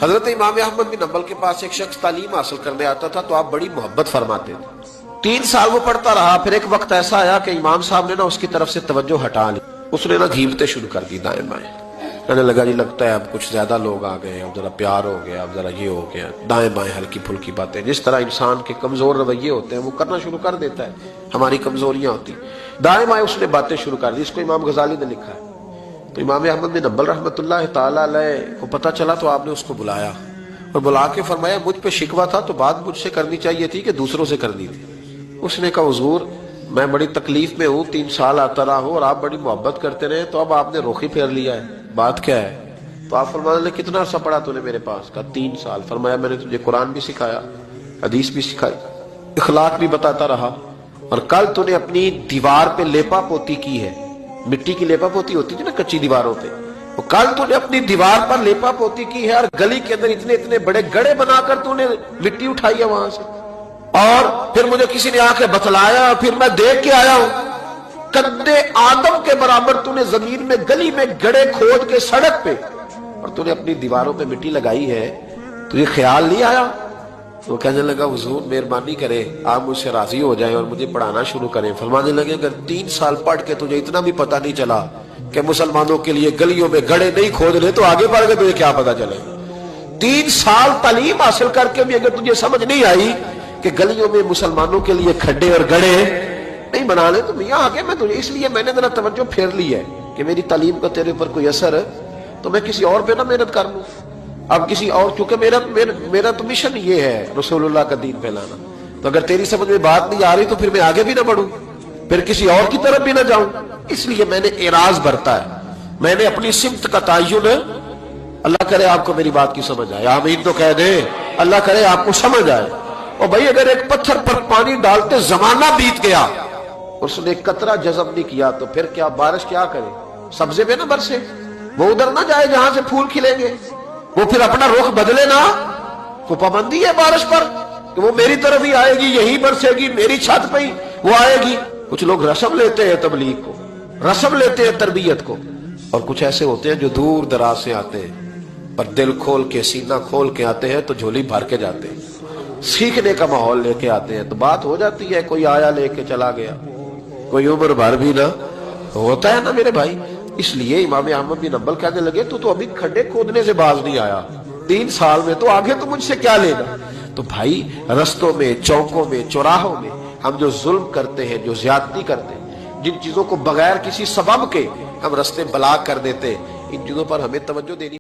حضرت امام احمد بن حنبل کے پاس ایک شخص تعلیم حاصل کرنے آتا تھا تو آپ بڑی محبت فرماتے تھے۔ 3 سال وہ پڑھتا رہا، پھر ایک وقت ایسا آیا کہ امام صاحب نے اس کی طرف سے توجہ ہٹا لی۔ اس نے گھیمتے شروع کر دی دائیں بائیں، کہنے لگا جی لگتا ہے اب کچھ زیادہ لوگ آ گئے، اب ذرا پیار ہو گیا، اب ذرا یہ ہو گیا، دائیں بائیں ہلکی پھلکی باتیں، جس طرح انسان کے کمزور رویے ہوتے ہیں وہ کرنا شروع کر دیتا ہے، ہماری کمزوریاں ہوتی، دائیں بائیں اس نے باتیں شروع کر دی۔ اس کو امام غزالی نے لکھا ہے۔ تو امام احمد بن حنبل رحمۃ اللہ تعالی علیہ کو پتہ چلا تو آپ نے اس کو بلایا اور بلا کے فرمایا مجھ پہ شکوہ تھا تو بات مجھ سے کرنی چاہیے تھی کہ دوسروں سے کرنی تھی۔ اس نے کہا حضور میں بڑی تکلیف میں ہوں، 3 سال آتا رہا ہوں اور آپ بڑی محبت کرتے رہے تو اب آپ نے رخ ہی پھیر لیا ہے، بات کیا ہے؟ تو آپ فرمانے لگے کتنا عرصہ پڑھا تو نے میرے پاس؟ کہا 3 سال۔ فرمایا میں نے تجھے قرآن بھی سکھایا، حدیث بھی سکھائی، اخلاق بھی بتاتا رہا، اور کل تو نے اپنی دیوار پہ لیپا پوتی کی ہے، مٹی کی لیپا پوتی ہوتی تھی نا کچی دیواروں پہ، وہ کل تو نے اپنی دیوار پر لیپا پوتی کی ہے اور گلی کے اندر اتنے بڑے گڑھے بنا کر تو نے مٹی اٹھائی ہے وہاں سے، اور پھر مجھے کسی نے آ کے بتلایا، پھر میں دیکھ کے آیا ہوں قد آدم کے برابر تو نے زمین میں گلی میں گڑھے کھود کے سڑک پہ، اور تو نے اپنی دیواروں پہ مٹی لگائی ہے، تجھے خیال نہیں آیا؟ وہ کہنے لگا حضور مہربانی کرے آپ مجھ سے راضی ہو جائیں اور مجھے پڑھانا شروع کریں۔ فرمانے لگے اگر 3 سال پڑھ کے تجھے اتنا بھی پتہ نہیں چلا کہ مسلمانوں کے لیے گلیوں میں گڑھے نہیں کھود لے تو آگے بڑھ کے تجھے کیا پتہ چلے؟ 3 سال تعلیم حاصل کر کے بھی اگر تجھے سمجھ نہیں آئی کہ گلیوں میں مسلمانوں کے لیے کھڈے اور گڑھے نہیں بنانے تو میاں آگے میں تجھے، اس لیے میں نے ذرا توجہ پھیر لی ہے کہ میری تعلیم کا تیرے اوپر کوئی اثر ہے تو میں کسی اور پہ نہ محنت کر لوں۔ اب کسی اور، چونکہ میرا تو مشن یہ ہے رسول اللہ کا دین پھیلانا، تو اگر تیری سمجھ میں بات نہیں آ رہی تو پھر میں آگے بھی نہ بڑھوں، پھر کسی اور کی طرف بھی نہ جاؤں، اس لیے میں نے اعراض برتا ہے، میں نے اپنی سمت کا تعین، اللہ کرے آپ کو میری بات کی سمجھ آئے، آمین تو کہہ دیں، اللہ کرے آپ کو سمجھ آئے۔ اور بھائی اگر ایک پتھر پر پانی ڈالتے زمانہ بیت گیا اس نے قطرہ جذب نہیں کیا تو پھر کیا بارش کیا کرے؟ سبزے پہ نہ برسے، وہ ادھر نہ جائے جہاں سے پھول کھلیں گے، وہ پھر اپنا رخ بدلے نا، کو پابندی ہے بارش پر کہ وہ میری طرف ہی آئے گی، یہی برسے گی، میری چھت پہ ہی وہ آئے گی۔ کچھ لوگ رسم لیتے ہیں تبلیغ کو، رسم لیتے ہیں تربیت کو، اور کچھ ایسے ہوتے ہیں جو دور دراز سے آتے ہیں پر دل کھول کے سینہ کھول کے آتے ہیں تو جھولی بھر کے جاتے ہیں، سیکھنے کا ماحول لے کے آتے ہیں، تو بات ہو جاتی ہے، کوئی آیا لے کے چلا گیا، کوئی عمر بھر بھی نہ ہوتا ہے نا میرے بھائی۔ اس لیے امام احمد بن حنبل کہنے لگے تو ابھی کھڈے کھودنے سے باز نہیں آیا 3 سال میں، تو آگے تو مجھ سے کیا لے گا؟ تو بھائی رستوں میں، چوکوں میں، چوراہوں میں ہم جو ظلم کرتے ہیں، جو زیادتی کرتے ہیں، جن چیزوں کو بغیر کسی سبب کے ہم رستے بلاک کر دیتے، ان چیزوں پر ہمیں توجہ دینی